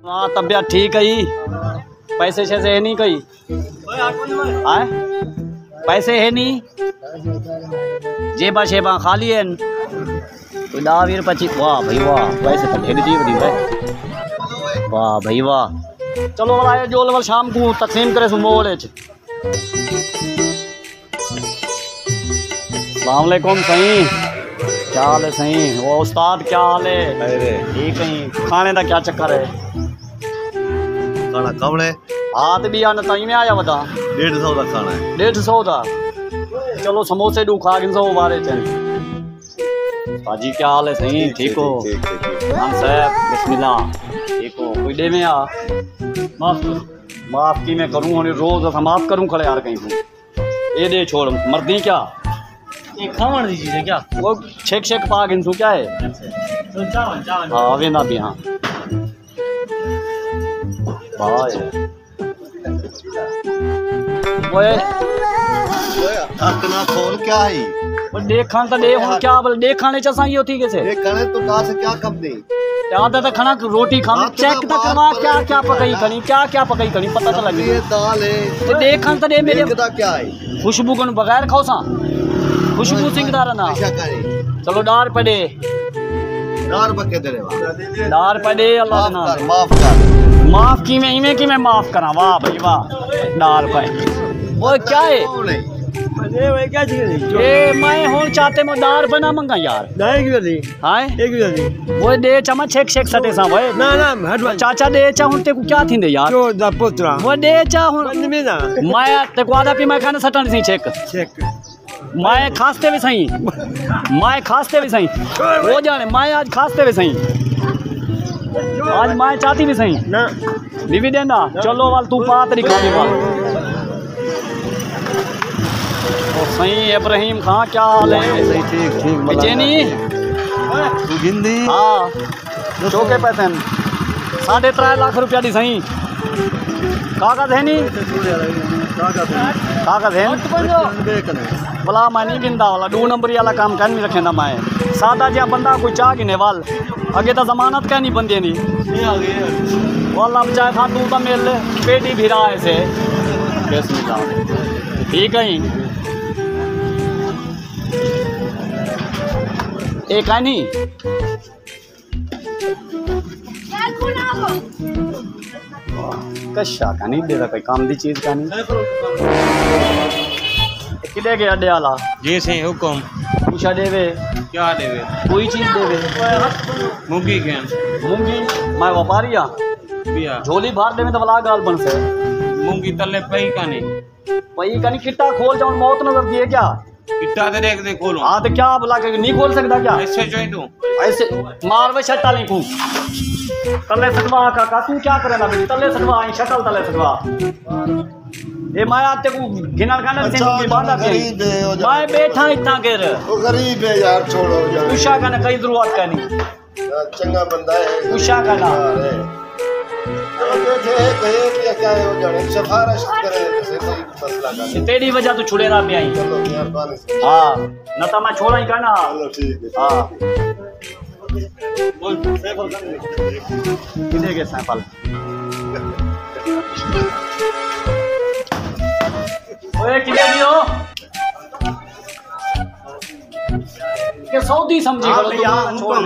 हाँ तबियत ठीक है। पैसे शैसे है नहीं कहीं आए, पैसे है नहीं, जेबा शेबा खाली है। 10-20-25 वाह भाई वाह, पैसे तो ढेर जी बड़ी है। वाह भाई वाह, चलो वाला जोल वाल शाम को तकसीम करे सुमोल। अस्सलाम वालेकुम सही, क्या हाल है सही? वो उस्ताद क्या हाल है? ठीक है। खाने का क्या चक्कर है? खाना कम है हाथ भी आना ताई में आया बता 150 का खाना है। 150 का चलो समोसे डू खा गिन सो बारे चल। पाजी क्या हाल है सही? ठीक हो? खान साहब बिस्मिल्लाह ठीक हो? कोई दे में आ माफ की मैं करूँ रोज माफ करूँ खड़े यार कहीं को ये दे छोड़ मर्दी क्या ये खावन दी चीज है क्या? वो छेक छेक पा गिनसू क्या है? तो चावल चावल हाँ वेंदा भी हाँ भाई ओए अपना फोन क्या है? वो देखा तो दे हम क्या बोल देखाने चा सही होती कैसे? देखने तो कहाँ से क्या कम दे याद है तो खाना रोटी खाने चेक तो करवा क्या क्या पकाई खनी क्या क्या पकाई खनी पता तो लगे। ये दाल है तो देखा तो दे मेरे क्या है? खुशबू को बगैर खाओ सा खुशबू सिंगदार ना चलो डार पड़े दार बके दे डार पड़े अल्लाह ना माफ की मैं माफ करा। वाह भाई वाह डार पे वो क्या है क्या चीज ये मैं होन चाहते मैं दार बना मंगा यार हाय वो दे चमा छेक छेक सटे सा वो ना ना हट चाचा दे चा हुन ते को क्या थींदे यार जो दा पुत्रा वो दे चा हुन में ना मैं ते को आदा पी मैं खाने सटन सी छेक चेक मैं खास्ते भी सही वो जाने मैं आज खास्ते भी सही आज मैं चाहती भी सही ना बीवी देना चलो वाल तू पात नहीं खाने वाल तो सही इब्राहिम खां क्या हाल है? ठीक ठीक बेचैनी हिंदी हाँ चौके पैसे 3.5 लाख रुपया दी सही कागज है नहीं कागज है भला मैं नहीं गिनता वाला 2 नंबरी वाला काम कर नहीं रखेंदा मैं सादा जिहा बंदा कोई चाह गिने वाल अगे तो जमानत क्या नहीं बंदे दी वाला चाहे था तू तो मेरे बेटी भी रहा ऐसे ठीक है एक है नहीं कशा का नहीं दे रहा कोई काम दी चीज का नहीं किले गया अड्डे वाला जी सही हुक्म पूछा देवे क्या देवे कोई चीज देवे मूंगी के मूंगी मैं व्यापारिया पिया झोली बाहर देवे तो वाला गाल बन से मूंगी तले पई का नहीं किट्टा खोल जाऊं मौत नजर दिए क्या किट्टा दे देख दे खोलो हाँ तो क्या बुला के नहीं खोल सकता क्या ऐसे जो तू ऐसे मार में शट्टा नहीं फूक तले सटवा का तू क्या करेगा बेटी तले सटवा शटल तले सटवा ये मैं आते को गिनल खाना से की बात आती है मैं बैठा इतना कर वो गरीब है यार छोड़ो यार उषा का ना कई जरूरत का नहीं चंगा बंदा है उषा का ना क्या है वो जाने सिफारिश करे से कोई मसला का तेरी वजह तो छुड़े ना पे आई चलो मेहरबानी से हाँ न तो मैं छोड़ा ही करना चलो ठीक है हाँ बोल सैफल कितने के सैफल ओए कितने दियो के सऊदी समझी करो छोड़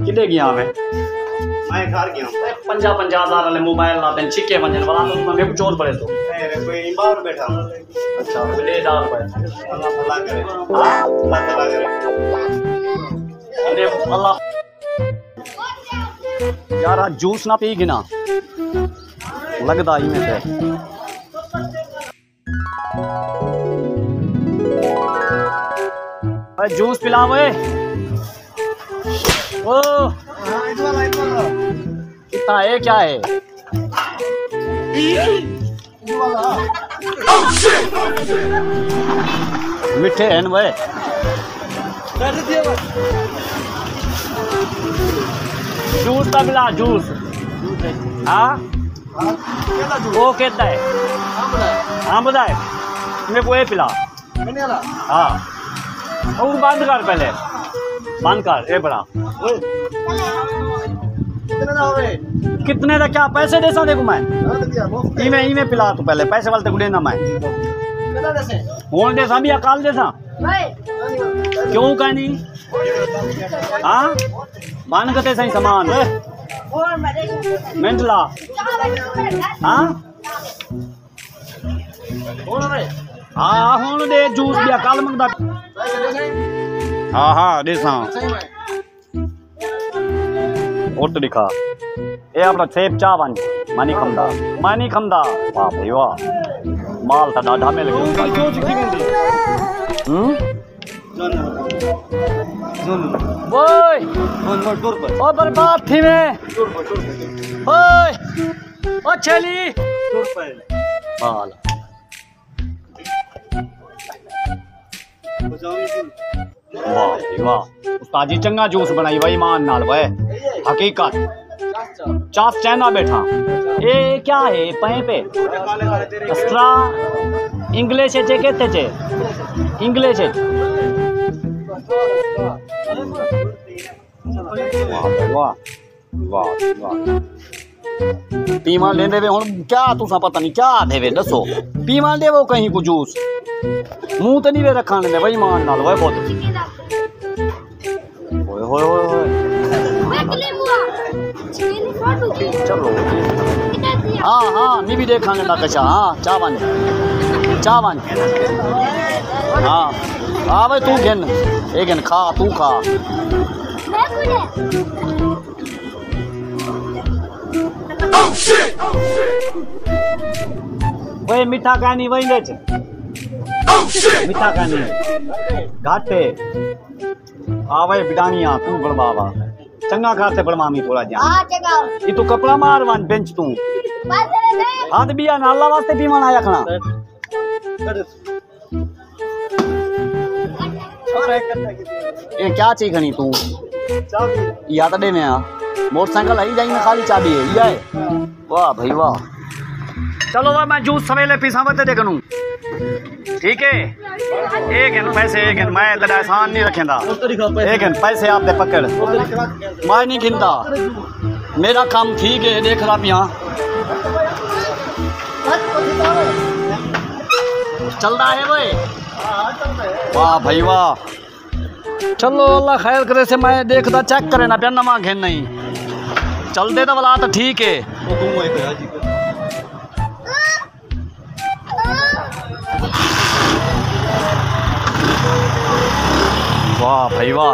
कितने गया मैं घर गया 50,000 वाले मोबाइल लाते हैं छिके वंजन वाला तो मैं को चोर पड़े तो कोई बाहर बैठा अच्छा ले डाल पे अल्लाह भला करे अल्लाह भला करे अरे अल्लाह यार आज जूस ना पी गिना लगदा ही में से अरे जूस पिलावे ओ कितना है क्या है मिठे हैं भाई जूस का मिला जूस हाँ वो कहता है हाँ बताए मेरे को ये पिला हाँ और बंद कर पहले बंद कर ये बड़ा कितने का क्या पैसे दे सा देखो मैं इमें पिला तू पहले पैसे वाले तक देना मैं दे सा भी अकाल दे सा क्यों का नहीं हाँ मान कते सही सामान मेंटला हाँ हाँ हूं दे जूस भी अकाल मंगदा हाँ हाँ दे सा और तो दिखा ये अपना सेब चावन मानी खमदा वाह भाई वाह माल था डाढ़ा में लगे ओए ओ बर्बाद थी मैं ओए ओ छेली माल वाह भाई वाह उस्ताद चंगा जूस बनाई भाई मान नाल वे हकीकत चास चाइना बैठा ये क्या है पहे पे अस्ट्रा इंग्लिश है चे कहते चे इंग्लिश है वाह वाह वाह वाह पीमा लेंदे वे हुन क्या तुसा पता नहीं क्या देवे दसो पीमा देवो कहीं को जूस मुंह तो नहीं वे रखा लेंदे भाई मान नाल वे बहुत होए होए चलो हाँ हाँ नहीं भी देखा लेना कचा हाँ चावन हाँ हाँ भाई तू घेन एक घेन खा तू खा वही मीठा कहानी वही ले मीठा कहानी घाटे हाँ भाई बिटानिया तू बड़बावा चंगा खाते बड़मामी थोड़ा जा ये तो कपड़ा मार वन बेंच तू हाथ बिया नाला वास्ते भी मन आया खना ये क्या चीज खनी तू या तो दे में आ मोटरसाइकिल आई जाई में खाली चाबी है ये है वाह भाई वाह चलो भाई मैं जूस सवेले पीसा बते दे कनू ठीक है एक है पैसे एक है मैं इधर आसान नहीं रखेंदा एक है पैसे आप दे पकड़ मैं नहीं गिनता मेरा काम ठीक है देख ला पिया चल रहा है भाई वाह भाई वाह चलो अल्लाह खैर करे से मैं देखता चेक करे ना पिया नमा घेन नहीं चल दे तो वाला तो ठीक है वाह भाई वाह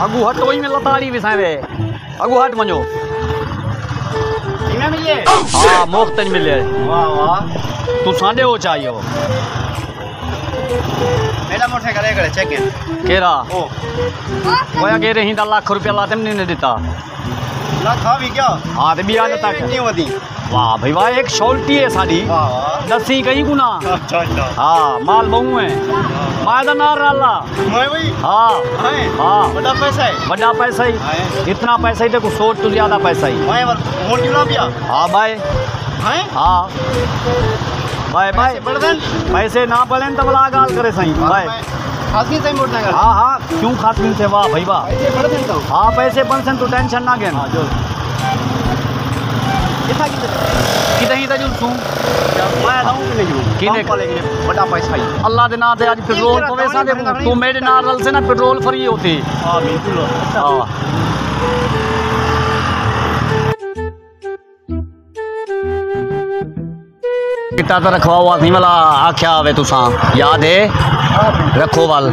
अगू हट वही में लताड़ी विसावे अगू हट मनो मिले हाँ मुफ्त मिले वाह वाह तू सांडे हो चाहिए मेरा मोटरसाइकिल चेक केरा वो कह रही 1 लाख रुपया लाते नहीं देता लाख भी क्या हाँ तो बिया देता वाह भाई वाह एक शॉल्टी है साड़ी दसी कहीं गुना हाँ माल बहु है मायदा नार डाला हाँ हाँ बड़ा पैसा ही इतना पैसा ही देखो 100 तो ज्यादा पैसा ही हाँ भाई हाँ भाई भाई पैसे ना पड़े तो बला गाल करे सही भाई हाँ हाँ क्यों खास से वाह भाई वाह हाँ पैसे बन तो टेंशन ना घेन कितनी तजुल बड़ा पैसा अल्लाह दे ना दे आज पेट्रोल तो वैसा दे तू मेरे नाल से ना पेट्रोल फ्री होती हाँ बिल्कुल कितना तो रखवा हुआ थी वाला आख्या आवे तुसा याद है रखो वाल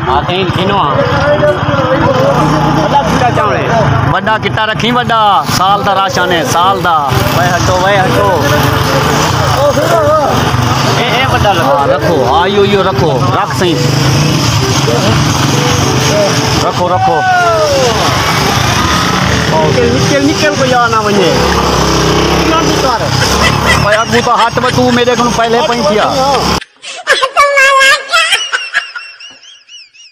बड़ा किट्टा रखी बड़ा साल दा राशन है साल दा वह हटो ए बड़ा हाँ रखो हाँ यो रखो रख सही रखो निकल को या ना वने भाई अगू तो हाथ में तू मेरे को पहले पैंतिया